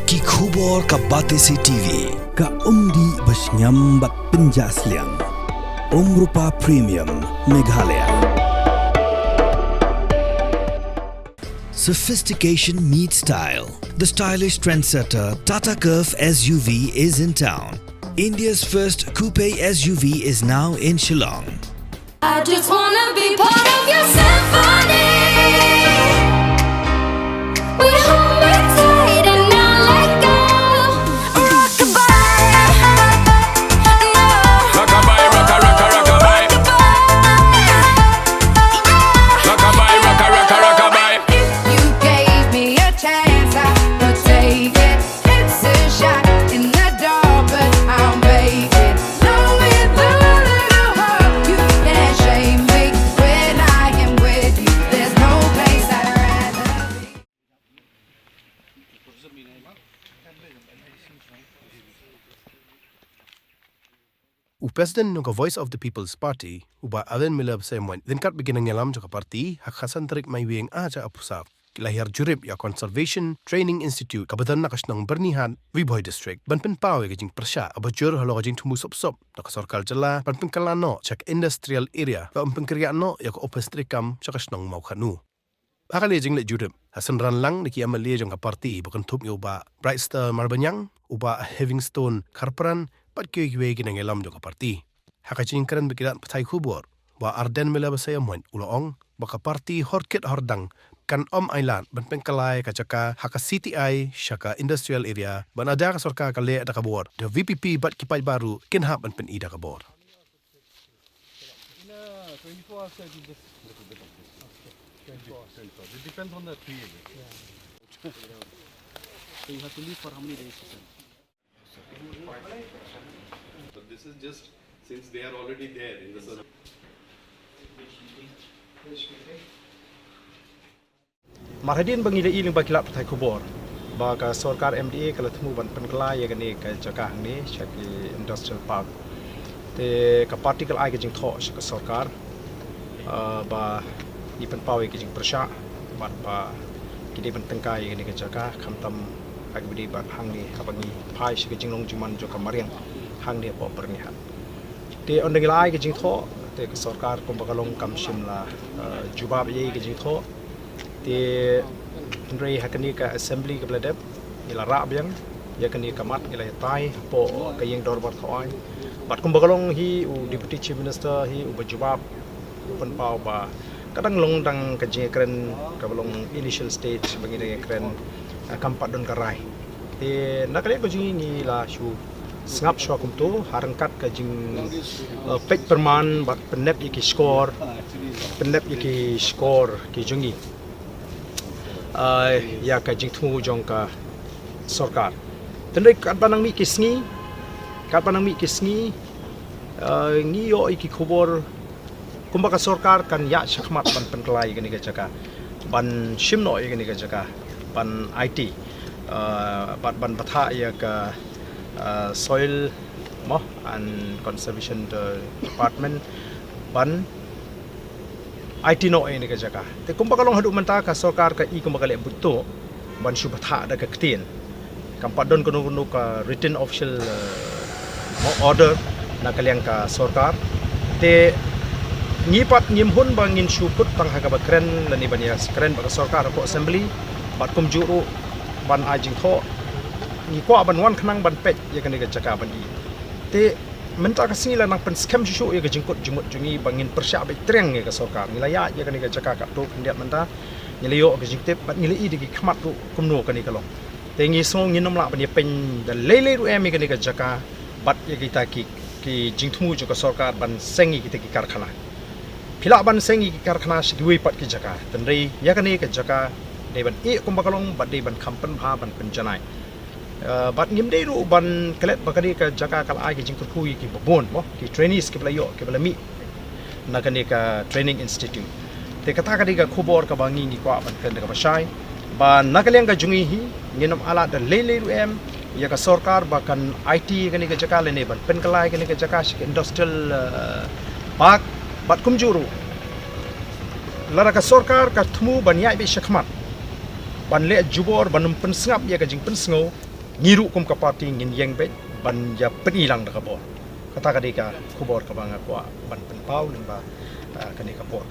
Ki khubor ka Batesi TV. Ka umdi basnyambat penjaslian. Rupa Premium Meghalaya. Sophistication meets style. The stylish trendsetter Tata Curve SUV is in town. India's first coupe SUV is now in Shillong. I just wanna be part of your symphony. We hold me tight and not let go. Rockabye, no. Rockabye, rockabye. Rockabye, rockabye. You gave me a chance, I would take it. It's a shot in the dark, but I'll make it. Long with a little hope, you can't shame me when I am with you. There's no place I'd rather be. President ng Voice of the People's Party, uba Ailad Milab Semwan, then kat beginning yalam jo parti, hak Hasan Tarik may wing aja apusap. Lahir jurib ya Conservation Training Institute kabadan nakas ng Bernihan, Viboy District, banpen pawe kajing persya, abajur halo kajing tumusop-sop, nakasorkal jala, banpen kalano, cak industrial area, banpen kriano, ya ko opestrikam, cakas ng maukanu. Akali jing le jurib, Hasan Ranlang niki amalia jong parti, bukan tup uba Brightstar Marbanyang, uba Havingstone Karparan, pat kwe ginang yalam jo parti. Hakajing keren bekirat patai kubur, ba Arden Milab Semwan, uloong, baka parti horkit hordang, kan Ailad ban Pynkylla ka jaka haka CTI syaka industrial area ban ada ka sorka ka le da kabor the VPP bat kipai baru kin hab ban pen ida kabor. In a 24 hours, I do just a little bit of this. Okay. 24 hours. It depends on the tree. Yeah. So you have to leave for how many days? So this is just since they are already there in the sun. Marhadin bangila iling bakilap patai kubor. Baka sorkar MDA kalau temu ban Pynkylla ya gani ka jaka ni syaki industrial park. Te ka particle ai ke jing tho syaka sorkar. Ba ni pen pawe ke jing persya bat ba kidi ban tengkai gani ka jaka khamtam agbidi bat hang ni kabangi pai syaka jing long juman jo kamariang hang ni po pernihan. Te ondengila ai ke jing tho te ka sorkar kumbakalong kam shimla jubab ye ke jing tho. Di Henry hakani ka assembly ka bladep ila rabyang ya kani kamat ila tai po kayeng dorbar thoi bat kumbagalong hi u deputy chief minister hi u bajubab pen pau ba kadang long dang ka jekren ka balong initial stage bangi kren kampat don karai te nakale ko jingi ni la shu ngap sho kum tu harangkat ka jing pek perman bat penep iki score ki jungi ya ka jing thu jong ka sorkar tendai kat panang mi kisngi ngi yo iki khobor kumbaka sorkar kan ya shakmat ban Pynkylla gani ka jaka ban shimno gani ka jaka ban IT ban patha ya ka soil mo and conservation department ban IT no ini ke jaka. Te kumbakalong hadu menta ka sorkar ka I kumbakale buto ban syubhatha da ka ktin. Kampadon kuno ka written official order na kaliang ka sorkar. Te ngipat ngimhun bangin syukut tang haga bakren lani banya kren ba sorkar ko assembly bat kumjuru ban ajing tho ngi ko ban wan khnang ban pet ya kan ka jaka ban I. Te menta kasih lah nak pen scam susu ya kejengkut jemut jungi bangin persya baik terang ya ke sorkar nilai ya kan ni jaka kat tu kendiat menta nilai yo kejengtip bat nilai digi khamat tu kumno kan ni kalau tengi song nginom la ban pen dan lele ru em kan ni jaka bat ya kita ki jingtmu juga sorkar ban sengi kita ki karkhana pila ban sengi ki karkhana sidui pat ki jaka tendai ya kan ni ke jaka deban kumbakalong bat deban kampen bha ban penjanai bat ngim dei ru ban kelet bakari ka jaka kal ai ki jing kurpui ki babon mo ki trainees ki belayo ki belami nakani ka training institute te kata kadi ka khobor ka bangi ni kwa ban kan ka basai ban nakaliang ka jungi hi nginam ala da lele ru em ya ka sorkar bakan IT kani ka jaka lene ban Pynkylla kani ka jaka shik industrial park bat kumjuru lara ka sorkar ka thmu ban yai be shakmat ban le jubor ban pensngap ya ka jing pensngo ngiru kum ka party ngin yeng bet ban ya penilang da kabor kata kadika kubor ka banga kwa ban penpau limba kani kapor